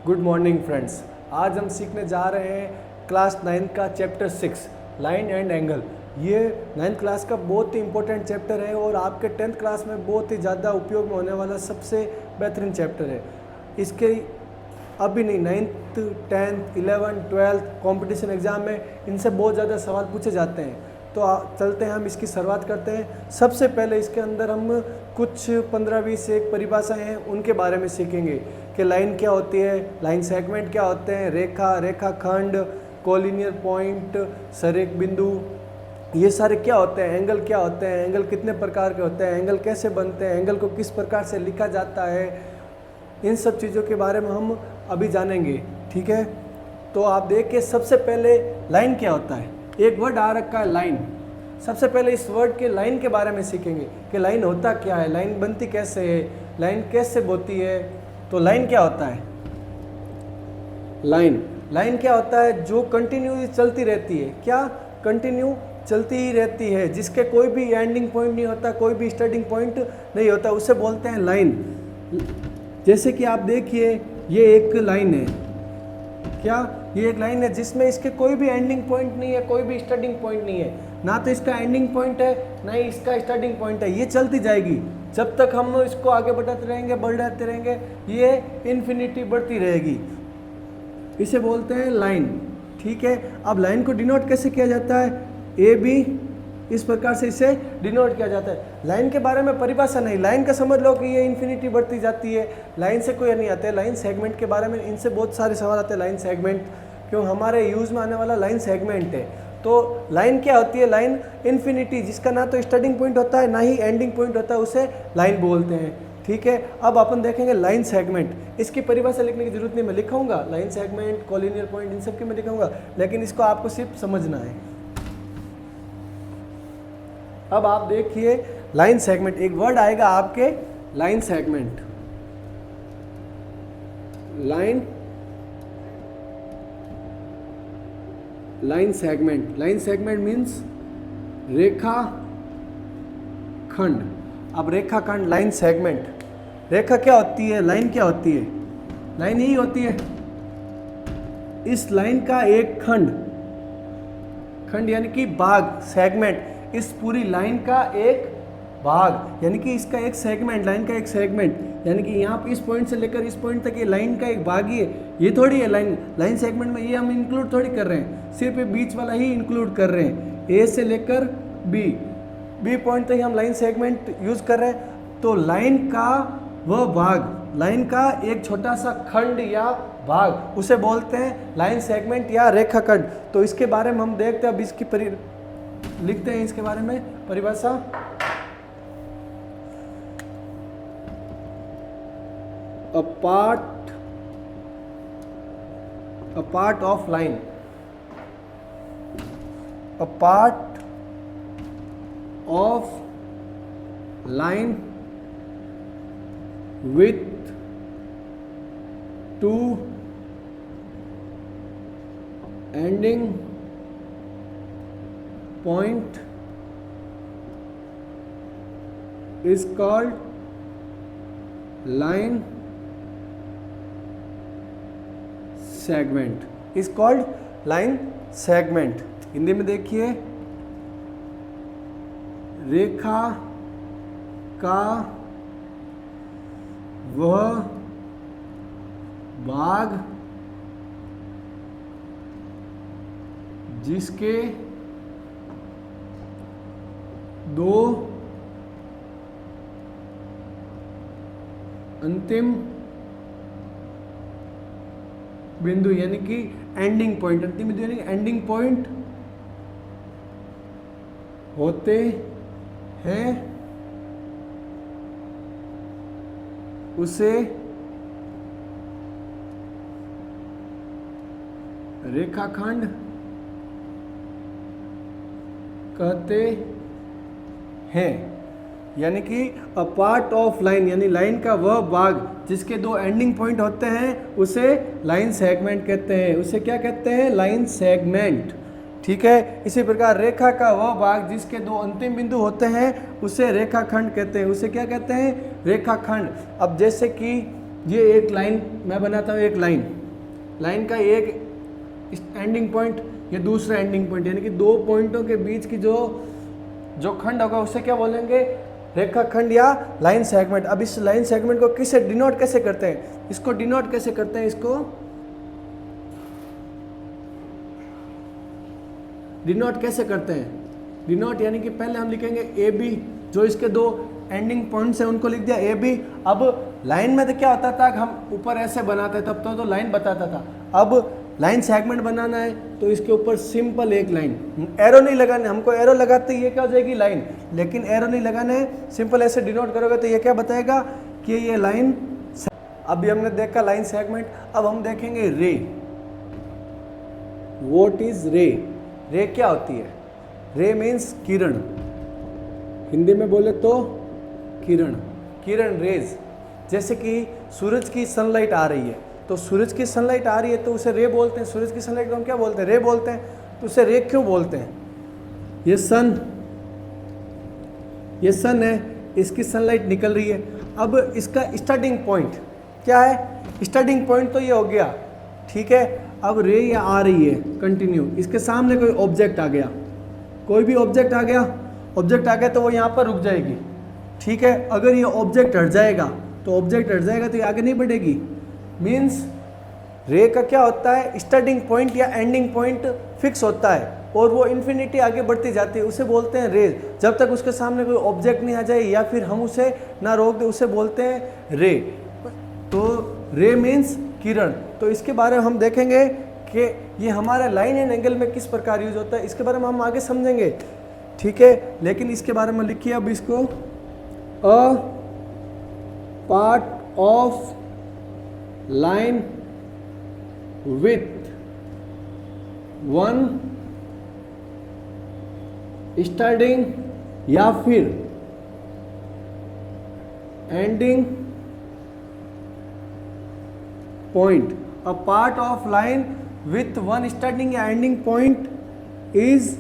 Good morning friends. आज हम सीखने जा रहे हैं क्लास 9 का चैप्टर 6 लाइन एंड एंगल। ये 9th क्लास का बहुत ही इंपॉर्टेंट चैप्टर है और आपके 10th क्लास में बहुत ही ज़्यादा उपयोग में होने वाला सबसे बेहतरीन चैप्टर है। इसके अभी नहीं 9th 10th 11th 12th competition exam में इनसे बहुत ज़्यादा सवाल पूछे जाते हैं। तो चलते हैं, हम इसकी शुरुआत करते हैं। सबसे पहले इसके अंदर हम कुछ 15-20 एक परिभाषाएं हैं उनके बारे में सीखेंगे कि लाइन क्या होती है, लाइन सेगमेंट क्या होते हैं, रेखा, रेखाखंड, कोलिनियर पॉइंट, संरेख बिंदु, ये सारे क्या होते हैं, एंगल क्या होते हैं, एंगल कितने प्रकार के होते हैं, एंगल कैसे बनते हैं, एंगल को किस प्रकार से लिखा जाता है, इन सब चीज़ों के बारे में हम अभी जानेंगे। ठीक है, तो आप देखिए सबसे पहले लाइन क्या होता है। एक वर्ड आ रखा है लाइन। सबसे पहले इस वर्ड के लाइन के बारे में सीखेंगे कि लाइन होता क्या है, लाइन बनती कैसे है, लाइन कैसे होती है। तो लाइन क्या होता है? लाइन क्या होता है? जो कंटिन्यू चलती रहती है। क्या? कंटिन्यू चलती ही रहती है, जिसके कोई भी एंडिंग पॉइंट नहीं होता, कोई भी स्टार्टिंग पॉइंट नहीं होता, उसे बोलते हैं लाइन। जैसे कि आप देखिए ये एक लाइन है। क्या? ये एक लाइन है जिसमें इसके कोई भी एंडिंग पॉइंट नहीं है, कोई भी स्टार्टिंग पॉइंट नहीं है, ना तो इसका एंडिंग पॉइंट है ना ही इसका स्टार्टिंग पॉइंट है। ये चलती जाएगी जब तक हम इसको आगे बढ़ाते रहेंगे, बढ़ाते रहेंगे, ये इन्फिनिटी बढ़ती रहेगी। इसे बोलते हैं लाइन। ठीक है, अब लाइन को डिनोट कैसे किया जाता है? ए बी, इस प्रकार से इसे डिनोट किया जाता है। लाइन के बारे में परिभाषा नहीं, लाइन का समझ लो कि ये इन्फिनिटी बढ़ती जाती है। लाइन से कोई नहीं आता है। लाइन सेगमेंट के बारे में इनसे बहुत सारे सवाल आते हैं। लाइन सेगमेंट क्यों हमारे यूज़ में आने वाला लाइन सेगमेंट है। तो लाइन क्या होती है? लाइन इन्फिनिटी, जिसका ना तो स्टार्टिंग पॉइंट होता है ना ही एंडिंग पॉइंट होता है, उसे लाइन बोलते हैं। ठीक है, अब अपन देखेंगे लाइन सेगमेंट। इसकी परिभाषा लिखने की जरूरत नहीं, मैं लिखाऊंगा लाइन सेगमेंट, कोलिनियर पॉइंट, इन सब की मैं लिखाऊंगा, लेकिन इसको आपको सिर्फ समझना है। अब आप देखिए लाइन सेगमेंट, एक वर्ड आएगा आपके line segment. Line segment means रेखा खंड। अब रेखा खंड, लाइन सेगमेंट, रेखा क्या होती है, लाइन क्या होती है? लाइन यही होती है, इस लाइन का एक खंड यानी कि भाग, सेगमेंट, इस पूरी लाइन का एक भाग, यानी कि इसका एक सेगमेंट, लाइन का एक सेगमेंट, यानी कि यहाँ पे इस पॉइंट से लेकर इस पॉइंट तक ये लाइन का एक भाग ही है। ये थोड़ी है लाइन सेगमेंट में ये हम इंक्लूड थोड़ी कर रहे हैं, सिर्फ ये बीच वाला ही इंक्लूड कर रहे हैं। ए से लेकर बी पॉइंट तक हम लाइन सेगमेंट यूज कर रहे हैं। तो लाइन का वह भाग, लाइन का एक छोटा सा खंड या भाग, उसे बोलते हैं लाइन सेगमेंट या रेखाखंड। तो इसके बारे में हम देखते हैं। अब इसकी लिखते हैं इसके बारे में परिभाषा। A part of line, a part of line with two ending point is called line segment. Is called line segment. Hindi में देखिए, रेखा का वह भाग जिसके दो अंतिम बिंदु यानी कि एंडिंग पॉइंट, अंतिम बिंदु यानी एंडिंग पॉइंट होते हैं, उसे रेखाखंड कहते हैं। यानी कि अ पार्ट ऑफ लाइन, यानी लाइन का वह भाग जिसके दो एंडिंग पॉइंट होते हैं, उसे लाइन सेगमेंट कहते हैं। उसे क्या कहते हैं? Line segment. ठीक है। इसी प्रकार रेखा का वह भाग जिसके दो अंतिम बिंदु होते हैं उसे रेखाखंड कहते हैं। उसे क्या कहते हैं? रेखाखंड। अब जैसे कि ये एक लाइन मैं बनाता हूँ, एक लाइन लाइन का एक एंडिंग पॉइंट, ये दूसरा एंडिंग पॉइंट, यानी कि दो पॉइंटों के बीच की जो खंड होगा उसे क्या बोलेंगे, रेखाखंड या लाइन सेगमेंट। अब इस लाइन सेगमेंट को किसे डिनोट कैसे करते हैं, इसको डिनोट कैसे करते हैं, इसको डिनोट कैसे करते हैं, डिनोट यानी कि पहले हम लिखेंगे ए बी, जो इसके दो एंडिंग पॉइंट्स हैं उनको लिख दिया ए बी। अब लाइन में तो क्या होता था कि हम ऊपर ऐसे बनाते तब तो लाइन बताता था, अब लाइन सेगमेंट बनाना है तो इसके ऊपर सिंपल एक लाइन, एरो नहीं लगाना, हमको एरो लगाते ये क्या हो जाएगी लाइन, लेकिन एरो नहीं लगाना है, सिंपल ऐसे डिनोट करोगे तो ये क्या बताएगा कि ये लाइन। अभी हमने देखा लाइन सेगमेंट, अब हम देखेंगे रे। व्हाट इज रे, रे क्या होती है, रे मीन्स किरण, हिंदी में बोले तो किरण, किरण रेज। जैसे कि सूरज की सनलाइट आ रही है तो सूरज की सनलाइट आ रही है तो उसे रे बोलते हैं, सूरज की सनलाइट को हम क्या बोलते हैं, रे बोलते हैं। तो उसे रे क्यों बोलते हैं, ये सन है, इसकी सनलाइट निकल रही है। अब इसका स्टार्टिंग पॉइंट क्या है, स्टार्टिंग पॉइंट तो ये हो गया, ठीक है। अब रे ये आ रही है कंटिन्यू, इसके सामने कोई ऑब्जेक्ट आ गया, कोई भी ऑब्जेक्ट आ गया तो वो यहाँ पर रुक जाएगी, ठीक है। अगर ये ऑब्जेक्ट हट जाएगा तो ये आगे नहीं बढ़ेगी। मीन्स रे का क्या होता है, स्टार्टिंग पॉइंट या एंडिंग पॉइंट फिक्स होता है और वो इन्फिनिटी आगे बढ़ती जाती है, उसे बोलते हैं रे। जब तक उसके सामने कोई ऑब्जेक्ट नहीं आ जाए या फिर हम उसे ना रोक दे उसे बोलते हैं रे। तो रे मीन्स किरण। तो इसके बारे में हम देखेंगे कि ये हमारा लाइन एंड एंगल में किस प्रकार यूज होता है, इसके बारे में हम आगे समझेंगे, ठीक है। लेकिन इसके बारे में लिखिए अब इसको, a part of line with one starting या फिर ending point. A part of line with one starting या ending point is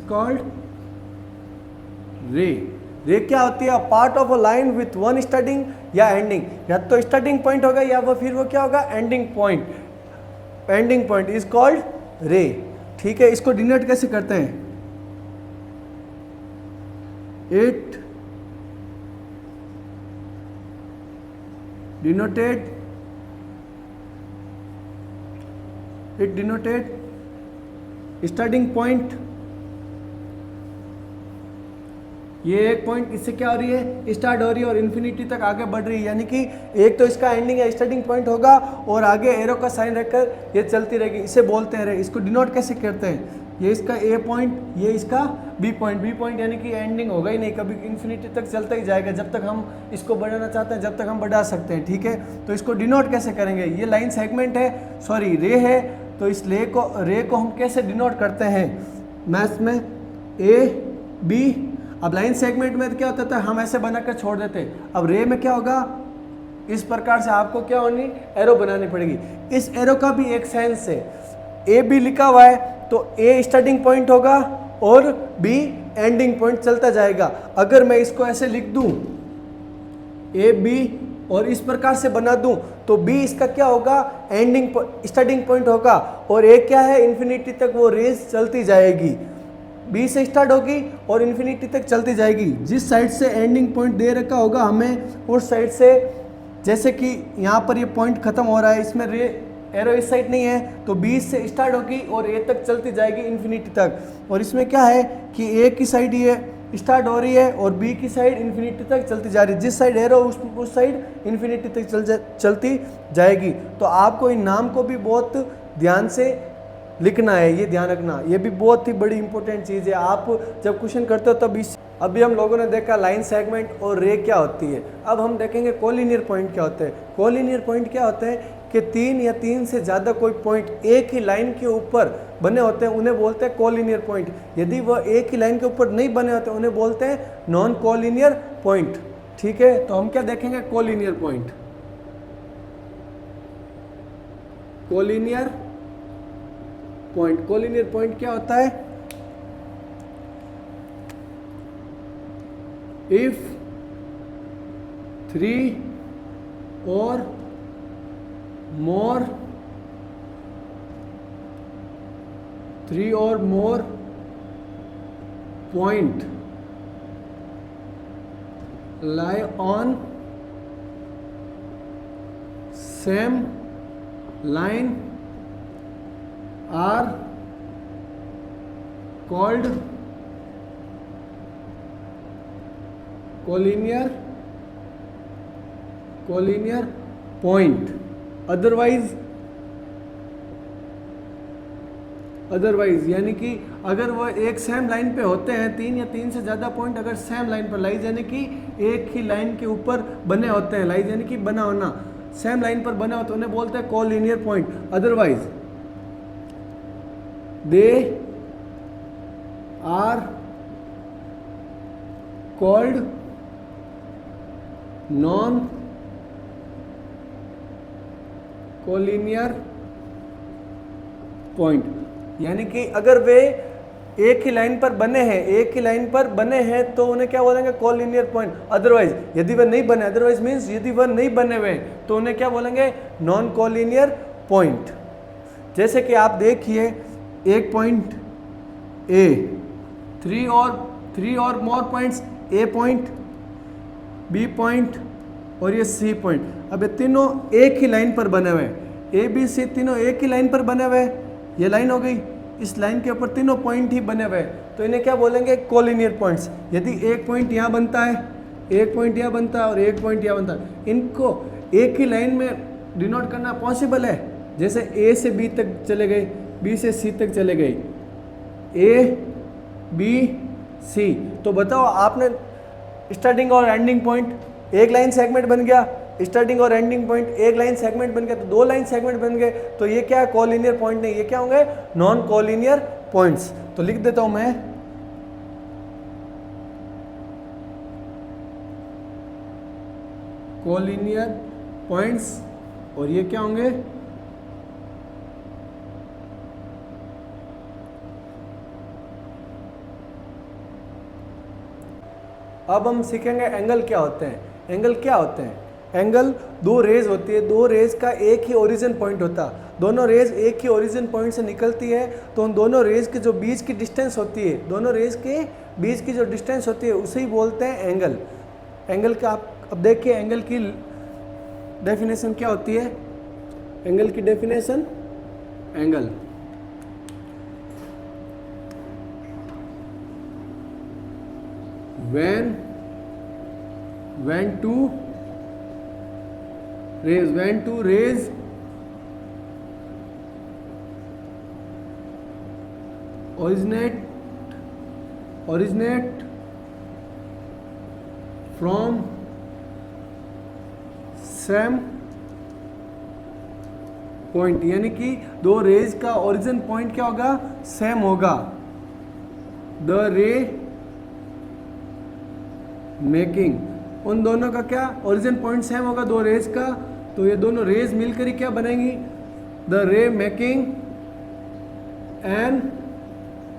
called ray. Ray क्या होती है, part of a line with one starting या एंडिंग, या तो स्टार्टिंग पॉइंट होगा या फिर वो क्या होगा एंडिंग पॉइंट इज कॉल्ड रे, ठीक है। इसको डिनोट कैसे करते हैं, इट डिनोटेड स्टार्टिंग पॉइंट। ये एक पॉइंट इससे क्या हो रही है, स्टार्ट हो रही है और इन्फिनिटी तक आगे बढ़ रही है, यानी कि एक तो इसका एंडिंग या स्टार्टिंग पॉइंट होगा और आगे एरो का साइन रखकर ये चलती रहेगी, इसे बोलते हैं रे। इसको डिनोट कैसे करते हैं, ये इसका ए पॉइंट, ये इसका बी पॉइंट यानी कि एंडिंग होगा ही नहीं, कभी इन्फिनिटी तक चलता ही जाएगा, जब तक हम इसको बढ़ाना चाहते हैं जब तक हम बढ़ा सकते हैं, ठीक है। तो इसको डिनोट कैसे करेंगे, ये लाइन सेगमेंट है, सॉरी रे है, तो इस रे को हम कैसे डिनोट करते हैं मैथ्स में, ए बी। अब लाइन सेगमेंट में क्या होता था, हम ऐसे बनाकर छोड़ देते, अब रे में क्या होगा, इस प्रकार से आपको क्या होनी, एरो बनानी पड़ेगी। इस एरो का भी एक सेंस है, ए बी लिखा हुआ है तो ए स्टार्टिंग पॉइंट होगा और बी एंडिंग पॉइंट चलता जाएगा। अगर मैं इसको ऐसे लिख दूं ए बी और इस प्रकार से बना दूं तो बी इसका क्या होगा, स्टार्टिंग पॉइंट होगा और ए क्या है, इन्फिनिटी तक वो रेस चलती जाएगी, बी से स्टार्ट होगी और इन्फिनिटी तक चलती जाएगी। जिस साइड से एंडिंग पॉइंट दे रखा होगा हमें उस साइड से, जैसे कि यहाँ पर ये पॉइंट खत्म हो रहा है, इसमें एरो इस साइड नहीं है तो बी से स्टार्ट होगी और ए तक चलती जाएगी इन्फिनिटी तक। और इसमें क्या है कि ए की साइड ये स्टार्ट हो रही है और बी की साइड इन्फिनिटी तक चलती जा रही है, जिस साइड एरो उस साइड इन्फिनिटी तक चलती जाएगी। तो आपको इन नाम को भी बहुत ध्यान से लिखना है, ये ध्यान रखना, ये भी बहुत ही बड़ी इंपॉर्टेंट चीज़ है। आप जब क्वेश्चन करते हो तब अभी हम लोगों ने देखा लाइन सेगमेंट और रे क्या होती है। अब हम देखेंगे कोलिनियर पॉइंट क्या होते हैं। कोलिनियर पॉइंट क्या होते हैं कि तीन या तीन से ज़्यादा कोई पॉइंट एक ही लाइन के ऊपर बने होते हैं, उन्हें बोलते हैं कोलिनियर पॉइंट। यदि वह एक ही लाइन के ऊपर नहीं बने होते उन्हें बोलते हैं नॉन कोलिनियर पॉइंट, ठीक है। तो हम क्या देखेंगे, कोलिनियर पॉइंट। कोलिनियर पॉइंट क्या होता है, if 3 or more, 3 or more point lie on same line are called collinear point. Otherwise यानी कि अगर वो एक सेम लाइन पे होते हैं, 3 या 3 से ज़्यादा पॉइंट अगर सेम लाइन पर लाइज यानी कि एक ही लाइन के ऊपर बने होते हैं, लाइज यानी कि बना होना, सेम लाइन पर बने होते हैं, उन्हें बोलते हैं collinear point. Otherwise they are called non collinear point. यानी कि अगर वे एक ही लाइन पर बने हैं तो उन्हें क्या बोलेंगे? Collinear point. अदरवाइज यदि वह नहीं बने, अदरवाइज मीन्स यदि वह नहीं बने हुए तो उन्हें क्या बोलेंगे? Non collinear point. जैसे कि आप देखिए एक पॉइंट ए, 3 और मोर पॉइंट्स, ए पॉइंट, बी पॉइंट और ये सी पॉइंट. अब ये तीनों एक ही लाइन पर बने हुए हैं, ए बी सी तीनों एक ही लाइन पर बने हुए हैं. ये लाइन हो गई, इस लाइन के ऊपर तीनों पॉइंट ही बने हुए हैं, तो इन्हें क्या बोलेंगे? Collinear points. यदि एक पॉइंट यहाँ बनता है, एक पॉइंट यहाँ बनता है और एक पॉइंट यहाँ बनता है, इनको एक ही लाइन में डिनोट करना पॉसिबल है. जैसे ए से बी तक चले गए, बी से सी तक चले गए, ए बी सी. तो बताओ आपने स्टार्टिंग और एंडिंग पॉइंट एक लाइन सेगमेंट बन गया, स्टार्टिंग और एंडिंग पॉइंट एक लाइन सेगमेंट बन गया, तो 2 लाइन सेगमेंट बन गए. तो ये क्या है? कोलिनियर पॉइंट नहीं, ये क्या होंगे? Non collinear points. तो लिख देता हूं मैं कोलिनियर पॉइंट्स और ये क्या होंगे? अब हम सीखेंगे एंगल क्या होते हैं. एंगल क्या होते हैं? एंगल 2 रेज होती है, 2 रेज का एक ही ओरिजिन पॉइंट होता है. दोनों रेज एक ही ओरिजिन पॉइंट से निकलती है, तो उन दोनों रेज के जो बीच की डिस्टेंस होती है, दोनों रेज के बीच की जो डिस्टेंस होती है उसे ही बोलते हैं एंगल. एंगल का आप अब देखिए एंगल की डेफिनेशन क्या होती है. एंगल की definition, angle when two rays originate from same point, यानी कि 2 रेज का ओरिजिन पॉइंट क्या होगा? सेम होगा. द रे मेकिंग, उन दोनों का क्या ओरिजिन पॉइंट सेम होगा 2 रेज का, तो ये दोनों रेज मिलकर ही क्या बनेंगी? द रे मेकिंग एन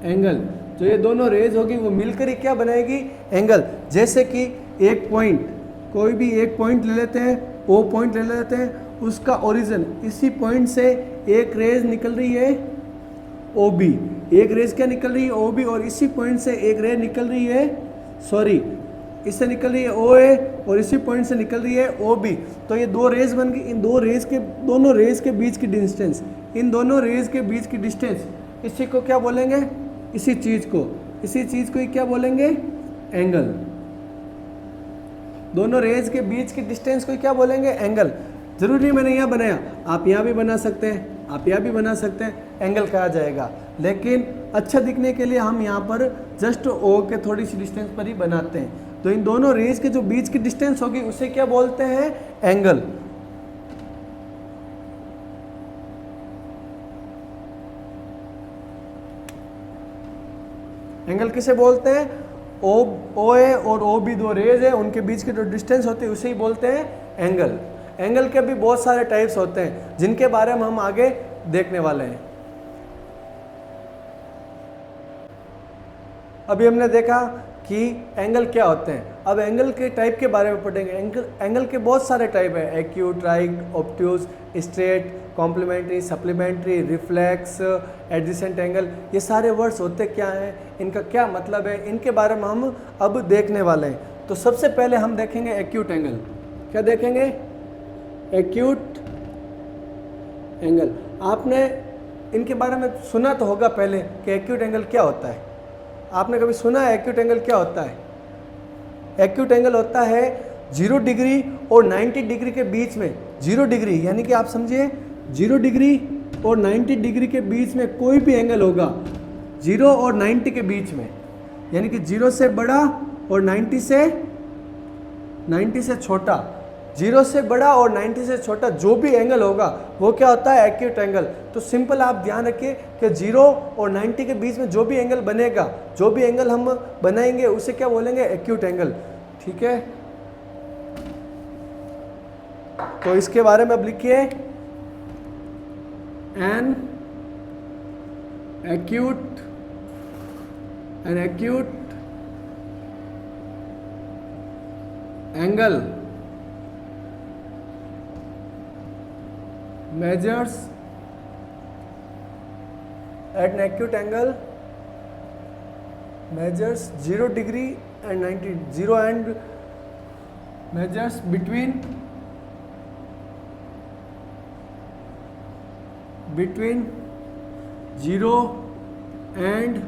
एंगल. जो ये दोनों रेज होगी वो मिलकर ही क्या बनाएगी? एंगल. जैसे कि एक पॉइंट, कोई भी एक पॉइंट ले लेते हैं, ओ पॉइंट ले लेते हैं, उसका ओरिजिन इसी पॉइंट से एक रेज निकल रही है ओ बी, एक रेज क्या निकल रही है? O B. और इसी पॉइंट से एक रेज निकल रही है, सॉरी इससे निकल रही है ओ ए, और इसी पॉइंट से निकल रही है ओ बी. तो ये 2 रेज बन गई. इन दोनों रेज के बीच की डिस्टेंस, इन दोनों रेज के बीच की डिस्टेंस, इसी को क्या बोलेंगे? इसी चीज को ही क्या बोलेंगे? एंगल. दोनों रेज के बीच की डिस्टेंस को क्या बोलेंगे? एंगल. जरूरी मैंने यहाँ बनाया, आप यहाँ भी बना सकते हैं, आप यहाँ भी बना सकते हैं, एंगल कहा जाएगा. लेकिन अच्छा दिखने के लिए हम यहाँ पर जस्ट ओ के थोड़ी सी डिस्टेंस पर ही बनाते हैं. तो इन दोनों रेज के जो बीच की डिस्टेंस होगी उसे क्या बोलते हैं? एंगल. एंगल किसे बोलते हैं? ओ ए और ओ बी 2 रेज है, उनके बीच की जो डिस्टेंस होती है उसे ही बोलते हैं एंगल. एंगल के भी बहुत सारे टाइप्स होते हैं जिनके बारे में हम आगे देखने वाले हैं. अभी हमने देखा कि एंगल क्या होते हैं। अब एंगल के टाइप के बारे में पढ़ेंगे। एंगल के बहुत सारे टाइप हैं, acute, right, obtuse, straight, complementary, supplementary, reflex, adjacent angle. ये सारे वर्ड्स होते क्या हैं, इनका क्या मतलब है, इनके बारे में हम अब देखने वाले हैं। तो सबसे पहले हम देखेंगे एक्यूट एंगल। क्या देखेंगे? Acute angle. आपने इनके बारे में सुना तो होगा पहले कि एक्यूट एंगल क्या होता है। आपने कभी सुना है एक्यूट एंगल क्या होता है? एक्यूट एंगल होता है 0 डिग्री और 90 डिग्री के बीच में। 0 डिग्री यानी कि आप समझिए 0 डिग्री और 90 डिग्री के बीच में कोई भी एंगल होगा 0 और 90 के बीच में, यानी कि 0 से बड़ा और 90 से छोटा। 0 से बड़ा और 90 से छोटा जो भी एंगल होगा वो क्या होता है? Acute angle. तो सिंपल आप ध्यान रखिए कि 0 और 90 के बीच में जो भी एंगल बनेगा, जो भी एंगल हम बनाएंगे उसे क्या बोलेंगे? Acute angle. ठीक है, तो इसके बारे में अब लिखिए an acute angle measures at an acute angle measures 0 degree and 90 0 and measures between 0 and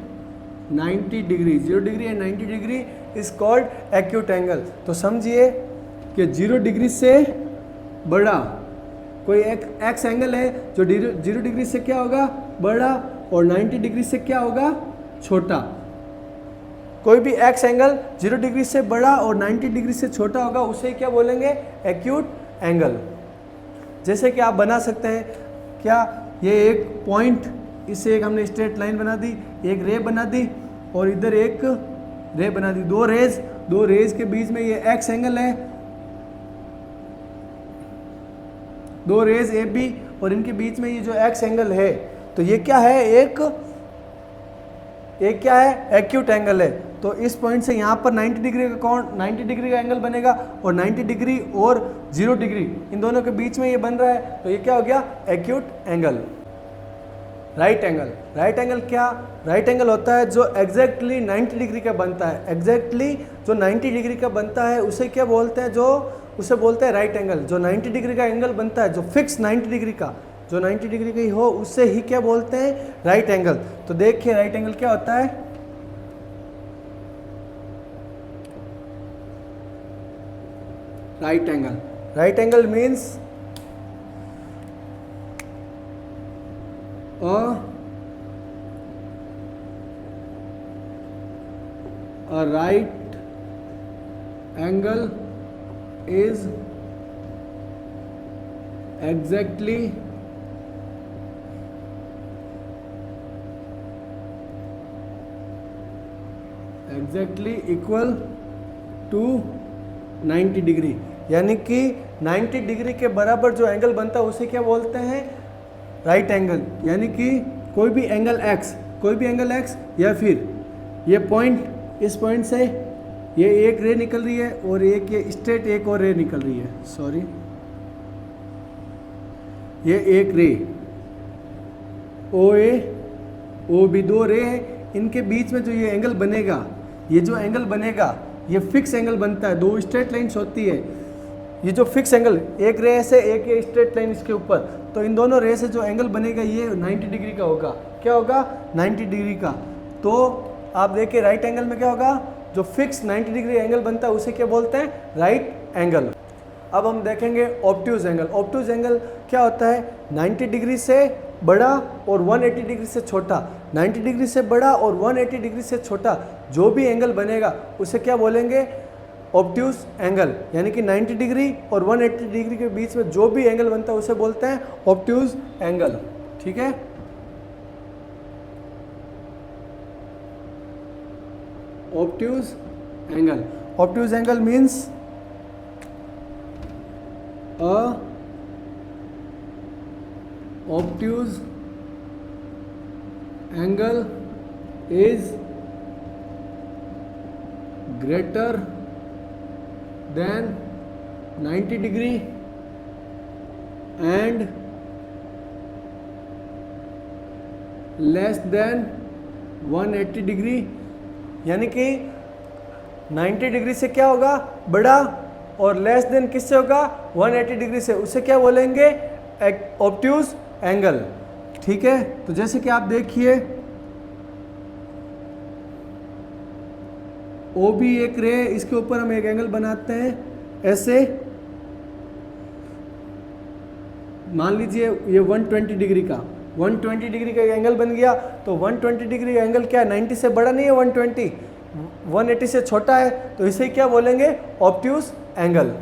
90 degree। 0 degree and 90 degree is called acute angle। तो समझिए कि 0 डिग्री से बड़ा कोई एक एक्स एंगल है जो 0 डिग्री से क्या होगा? बड़ा, और 90 डिग्री से क्या होगा? छोटा। कोई भी एक्स एंगल 0 डिग्री से बड़ा और 90 डिग्री से छोटा होगा उसे क्या बोलेंगे? Acute angle. जैसे कि आप बना सकते हैं, क्या ये एक पॉइंट, इससे एक हमने स्ट्रेट लाइन बना दी, एक रे बना दी और इधर एक रे बना दी। दो रेज के बीच में ये एक्स एंगल है, दो रेज ए बी और इनके बीच में ये जो एक्स एंगल है, तो ये क्या है? एक क्या है? एक्यूट एंगल है। तो इस पॉइंट से यहाँ पर 90 डिग्री का 90 डिग्री का एंगल बनेगा और 90 डिग्री और 0 डिग्री इन दोनों के बीच में ये बन रहा है, तो ये क्या हो गया? Acute angle. राइट एंगल क्या? राइट एंगल होता है जो एग्जैक्टली 90 डिग्री का बनता है। एग्जैक्टली जो 90 डिग्री का बनता है उसे क्या बोलते हैं? उसे बोलते हैं राइट एंगल। जो 90 डिग्री का एंगल बनता है, जो फिक्स 90 डिग्री का, जो 90 डिग्री का हो, उससे ही क्या बोलते हैं? Right angle. तो देखिए राइट एंगल क्या होता है? Right angle means a right angle is exactly equal to 90 degree. यानी कि 90 डिग्री के बराबर जो एंगल बनता है उसे क्या बोलते हैं? Right angle. यानी कि कोई भी एंगल एक्स या फिर ये पॉइंट, इस पॉइंट से ये एक रे निकल रही है और एक ये स्ट्रेट एक और रे निकल रही है, सॉरी, ये एक रे ओ ए ओ बी, दो रे है, इनके बीच में जो ये एंगल बनेगा, ये जो एंगल बनेगा ये फिक्स एंगल बनता है। दो स्ट्रेट लाइन्स होती है, ये जो फिक्स एंगल, एक रे से एक ये स्ट्रेट लाइन इसके ऊपर, तो इन दोनों रे से जो एंगल बनेगा ये 90 डिग्री का होगा। क्या होगा? 90 डिग्री का। तो आप देखिए राइट एंगल में क्या होगा? जो फिक्स 90 डिग्री एंगल बनता है उसे क्या बोलते हैं? Right angle. अब हम देखेंगे ऑब्ट्यूज एंगल। ऑब्ट्यूज एंगल क्या होता है? 90 डिग्री से बड़ा और 180 डिग्री से छोटा। 90 डिग्री से बड़ा और 180 डिग्री से छोटा जो भी एंगल बनेगा उसे क्या बोलेंगे? Obtuse angle. यानी कि 90 डिग्री और 180 डिग्री के बीच में जो भी एंगल बनता है उसे बोलते हैं ऑब्ट्यूज एंगल। ठीक है, obtuse angle. Obtuse angle means obtuse angle is greater than 90 degree and less than 180 degree, यानी कि 90 डिग्री से क्या होगा, बड़ा, और लेस देन किससे होगा, 180 डिग्री से, उसे क्या बोलेंगे, ऑब्ट्यूज एंगल। ठीक है, तो जैसे कि आप देखिए ओ भी एक रे, इसके ऊपर हम एक एंगल बनाते हैं ऐसे, मान लीजिए ये 120 डिग्री का 120 डिग्री का एंगल बन गया। तो 120 डिग्री का एंगल क्या है, 90 से बड़ा नहीं है 120, 180 से छोटा है, तो इसे क्या बोलेंगे, ऑब्ट्यूज एंगल।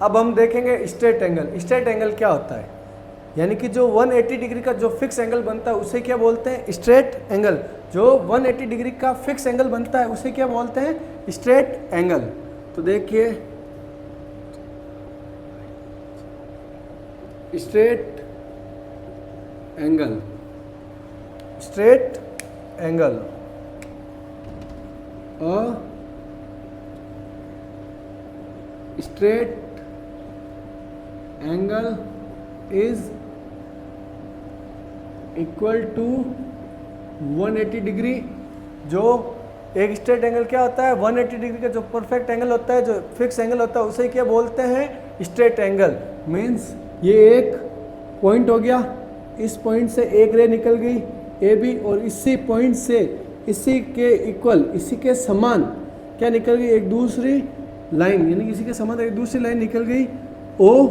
अब हम देखेंगे स्ट्रेट एंगल। स्ट्रेट एंगल क्या होता है, यानी कि जो 180 डिग्री का जो फिक्स एंगल बनता है उसे क्या बोलते हैं, स्ट्रेट एंगल। जो 180 डिग्री का फिक्स एंगल बनता है उसे क्या बोलते हैं, स्ट्रेट एंगल। तो देखिए straight angle, straight angle straight angle is equal to 180 degree. जो एक स्ट्रेट एंगल क्या होता है, 180 डिग्री का जो परफेक्ट एंगल होता है, जो फिक्स एंगल होता है, उसे क्या बोलते हैं, स्ट्रेट एंगल। मीन्स ये एक पॉइंट हो गया, इस पॉइंट से एक रे निकल गई ए बी, और इसी पॉइंट से इसी के इक्वल, इसी के समान क्या निकल गई, एक दूसरी लाइन, यानी इसी के समान एक दूसरी लाइन निकल गई ओ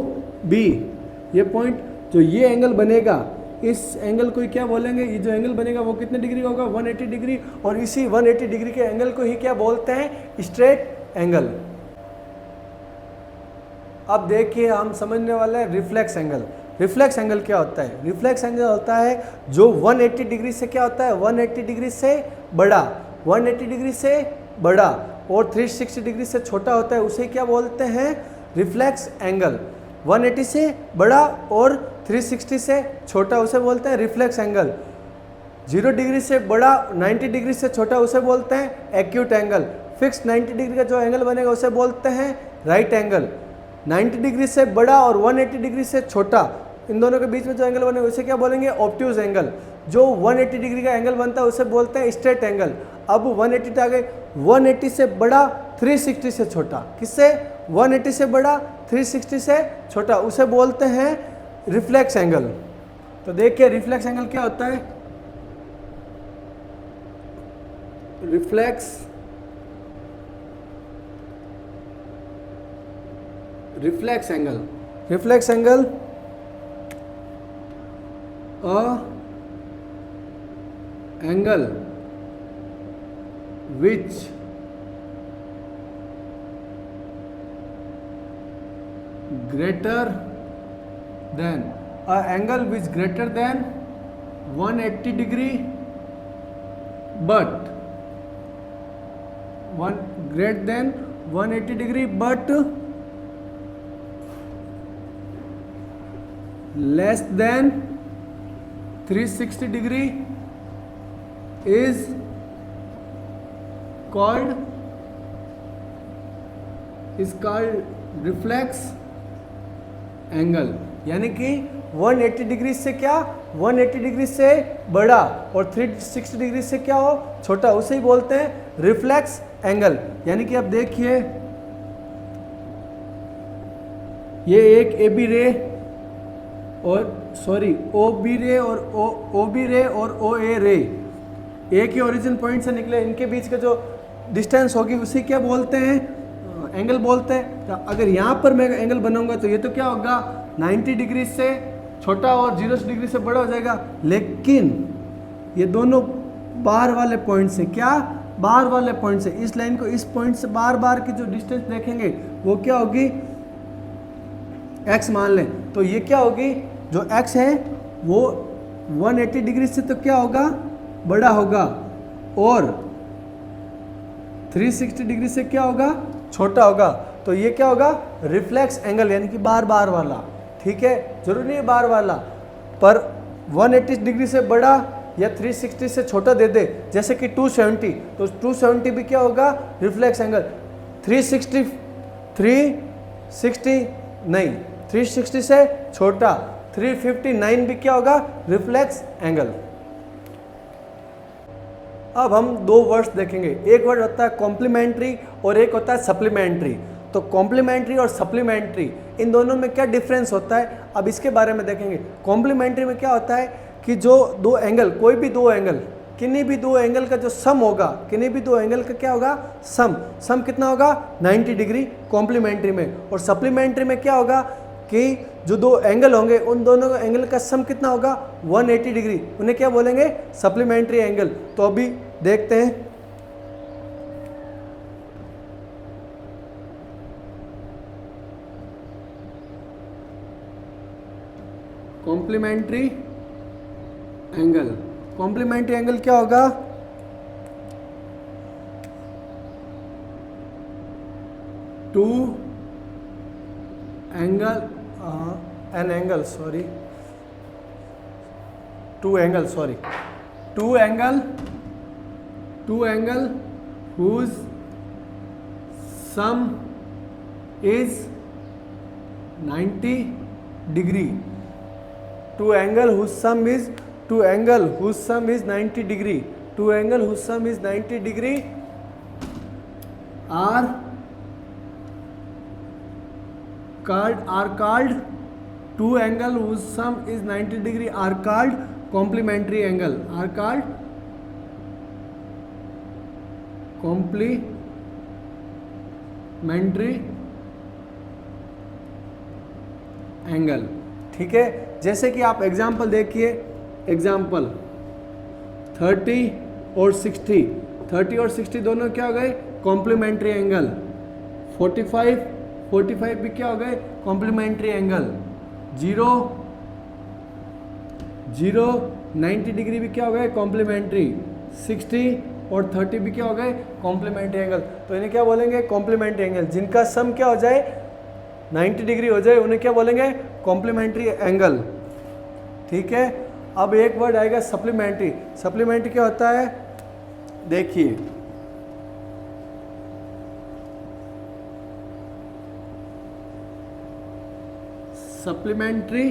बी। ये पॉइंट, जो ये एंगल बनेगा, इस एंगल को क्या बोलेंगे, ये जो एंगल बनेगा वो कितने डिग्री का होगा, 180 डिग्री, और इसी 180 डिग्री के एंगल को ही क्या बोलते हैं, स्ट्रेट एंगल। अब देखिए हम समझने वाले हैं रिफ्लेक्स एंगल। रिफ्लेक्स एंगल क्या होता है, रिफ्लेक्स एंगल होता है जो 180 डिग्री से क्या होता है, 180 डिग्री से बड़ा, 180 डिग्री से बड़ा और 360 डिग्री से छोटा होता है, उसे क्या बोलते हैं, रिफ्लेक्स एंगल। 180 से बड़ा और 360 से छोटा उसे बोलते हैं रिफ्लेक्स एंगल। 0 डिग्री से बड़ा, 90 डिग्री से छोटा उसे बोलते हैं एक्यूट एंगल। फिक्स 90 डिग्री का जो एंगल बनेगा उसे बोलते हैं राइट एंगल। 90 डिग्री से बड़ा और 180 डिग्री से छोटा, इन दोनों के बीच में जो एंगल बनेगा उसे क्या बोलेंगे, ऑब्ट्यूज एंगल। जो 180 डिग्री का एंगल बनता है उसे बोलते हैं स्ट्रेट एंगल। अब 180 आ गए, 180 से बड़ा 360 से छोटा, किससे, 180 से बड़ा 360 से छोटा, उसे बोलते हैं रिफ्लेक्स एंगल। तो देखिए रिफ्लेक्स एंगल क्या होता है, reflex angle, reflex angle angle which greater than angle which greater than 180 degree but greater than 180 degree but less than 360 degree is called reflex angle. यानी कि 180 डिग्री से क्या, 180 डिग्री से बड़ा और 360 डिग्री से क्या हो, छोटा, उसे ही बोलते हैं रिफ्लेक्स एंगल। यानी कि अब देखिए ये एक ए बी रे और ओ बी रे और ओ बी रे और ओ ए रे एक ही ओरिजिन पॉइंट से निकले, इनके बीच का जो डिस्टेंस होगी उसे क्या बोलते हैं, एंगल बोलते हैं। तो अगर यहाँ पर मैं एंगल बनाऊंगा तो ये तो क्या होगा, 90 डिग्री से छोटा और 0 डिग्री से बड़ा हो जाएगा। लेकिन ये दोनों बाहर वाले पॉइंट से, क्या, बाहर वाले पॉइंट से, इस लाइन को इस पॉइंट से बार की जो डिस्टेंस देखेंगे वो क्या होगी, x मान लें। तो ये क्या होगी, जो x है वो 180 डिग्री से तो क्या होगा, बड़ा होगा, और 360 डिग्री से क्या होगा, छोटा होगा। तो ये क्या होगा, रिफ्लेक्स एंगल, यानी कि बार वाला। ठीक है, जरूरी नहीं है बार वाला, पर 180 डिग्री से बड़ा या 360 से छोटा दे दे, जैसे कि 270, तो 270 भी क्या होगा, रिफ्लेक्स एंगल। 360 नहीं, 360 से छोटा 359 भी क्या होगा, रिफ्लेक्स एंगल। अब हम दो वर्ड्स देखेंगे, एक वर्ड होता है कॉम्प्लीमेंट्री और एक होता है सप्लीमेंट्री। तो कॉम्प्लीमेंट्री और सप्लीमेंट्री, इन दोनों में क्या डिफरेंस होता है, अब इसके बारे में देखेंगे। कॉम्प्लीमेंट्री में क्या होता है कि जो दो एंगल, कोई भी दो एंगल, किन्हीं भी दो एंगल का जो सम होगा, किन्हीं भी दो एंगल का क्या होगा, सम कितना होगा, 90 डिग्री कॉम्प्लीमेंट्री में। और सप्लीमेंट्री में क्या होगा कि जो दो एंगल होंगे उन दोनों एंगल का सम कितना होगा, 180 डिग्री, उन्हें क्या बोलेंगे, सप्लीमेंट्री एंगल। तो अभी देखते हैं। कॉम्प्लीमेंट्री एंगल क्या होगा, two angle whose sum is 90 degree, two angle whose sum is 90 degree are called two angle whose sum is 90 degree are called complementary angle, complementary angle. ठीक है, जैसे कि आप एग्जाम्पल देखिए, एग्जाम्पल 30 और 60 दोनों क्या हो गए, कॉम्प्लीमेंट्री एंगल। 45 भी क्या हो गए, कॉम्प्लीमेंट्री एंगल। 90 डिग्री भी क्या हो गए, कॉम्प्लीमेंट्री। 60 और 30 भी क्या हो गए, कॉम्प्लीमेंट्री एंगल। तो इन्हें क्या बोलेंगे, कॉम्प्लीमेंट्री एंगल। जिनका सम क्या हो जाए, 90 डिग्री हो जाए, उन्हें क्या बोलेंगे, कॉम्प्लीमेंट्री एंगल। ठीक है, अब एक वर्ड आएगा सप्लीमेंट्री। सप्लीमेंट्री क्या होता है, देखिए, सप्लीमेंट्री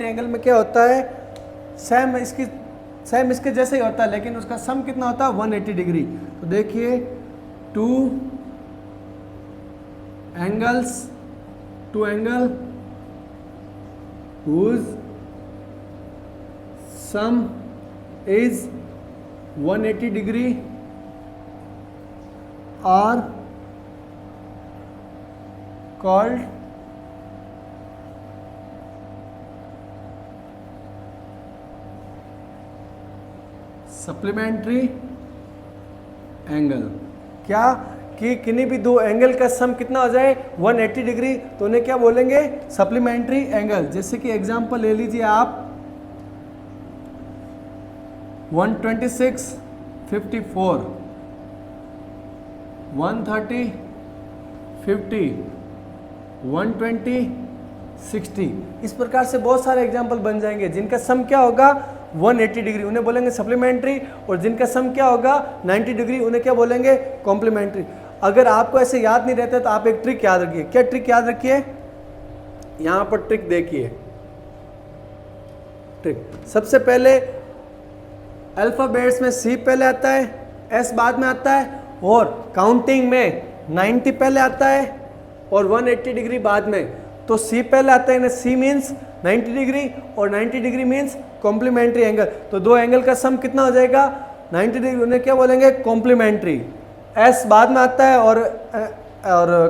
एंगल में क्या होता है, सेम इसके जैसे ही होता है, लेकिन उसका सम कितना होता है, 180 डिग्री। तो देखिए, two angle whose sum is 180 degree are called supplementary angle. क्या कि किन्हीं भी दो एंगल का सम कितना हो जाए, 180 डिग्री, तो उन्हें क्या बोलेंगे, सप्लीमेंट्री एंगल। जैसे कि एग्जांपल ले लीजिए आप, 126 54, 130 50, 120 60। इस प्रकार से बहुत सारे एग्जाम्पल बन जाएंगे जिनका सम क्या होगा, 180 डिग्री, उन्हें बोलेंगे सप्लीमेंट्री। और जिनका सम क्या होगा, 90 डिग्री, उन्हें क्या बोलेंगे, कॉम्प्लीमेंट्री। अगर आपको ऐसे याद नहीं रहता तो आप एक ट्रिक याद रखिए। क्या ट्रिक याद रखिए, यहां पर ट्रिक देखिए। ट्रिक, सबसे पहले अल्फाबेट्स में सी पहले आता है, एस बाद में आता है, और काउंटिंग में 90 पहले आता है और 180 डिग्री बाद में। तो सी पहले आता है, सी मीन्स 90 डिग्री और 90 डिग्री मीन्स कॉम्प्लीमेंट्री एंगल। तो दो एंगल का सम कितना हो जाएगा, 90 डिग्री, उन्हें क्या बोलेंगे, कॉम्प्लीमेंट्री। एस बाद में आता है और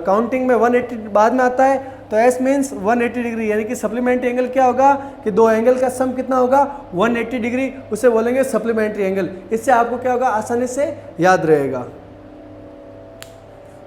काउंटिंग में 180 बाद में आता है, तो एस मीन्स 180 डिग्री, यानी कि सप्लीमेंट्री एंगल क्या होगा कि दो एंगल का सम कितना होगा, 180 डिग्री, उसे बोलेंगे सप्लीमेंट्री एंगल। इससे आपको क्या होगा, आसानी से याद रहेगा।